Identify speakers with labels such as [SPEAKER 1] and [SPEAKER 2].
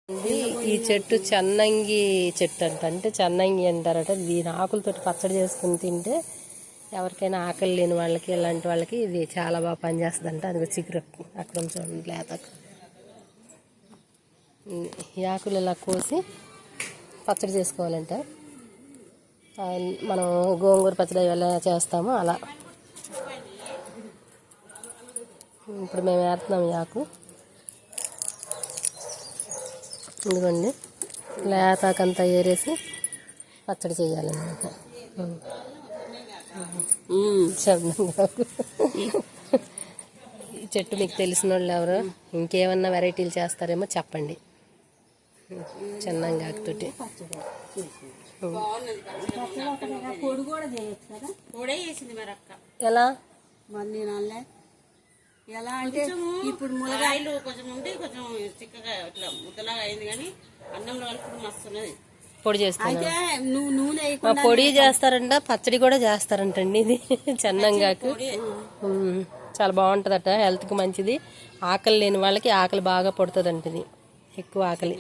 [SPEAKER 1] ఈ చెట్టు చెన్నంగి చెట్టు అంటే చెన్నంగి అంటారట. దీని ఆకులతో పచ్చడి చేసుకుని తింటే ఎవరికైనా ఆకలి లేని వాళ్ళకి ఇలాంటి వాళ్ళకి ఇది చాలా బాగా పనిచేస్తుంది అంట. అది చిగురు అక్కడ చూడండి లేతకు. ఈ ఆకులు ఇలా కోసి పచ్చడి చేసుకోవాలంట. మనం గోంగూర పచ్చడి ఎలా చేస్తామో అలా. ఇప్పుడు మేము వేస్తున్నాం ఈ ఆకు. ఇదిగోండి లేతాకంతా ఏరేసి పచ్చడి చేయాలన్నమాట. ఈ చెట్టు మీకు తెలిసిన వాళ్ళు ఎవరు ఇంకేమన్నా వెరైటీలు చేస్తారేమో చెప్పండి. చెన్నంగాకుతోటి ఎలా
[SPEAKER 2] ఎలా అంటే ఇప్పుడు మునగాయలు కొంచెం ఉండి కొంచెం చిక్కగా ఇట్లా ముద్దలాగా అయింది, కానీ అన్నంలో కలుపుకుంటే మస్తు ఉన్నది.
[SPEAKER 1] పొడి చేస్తారు,
[SPEAKER 2] నూనె
[SPEAKER 1] పొడి చేస్తారంట, పచ్చడి కూడా చేస్తారంటండి. ఇది చెన్నంగాకు చాలా బాగుంటుందట, హెల్త్కి మంచిది. ఆకలి లేని వాళ్ళకి ఆకలి బాగా పడుతుంది అంటది, ఎక్కువ ఆకలి.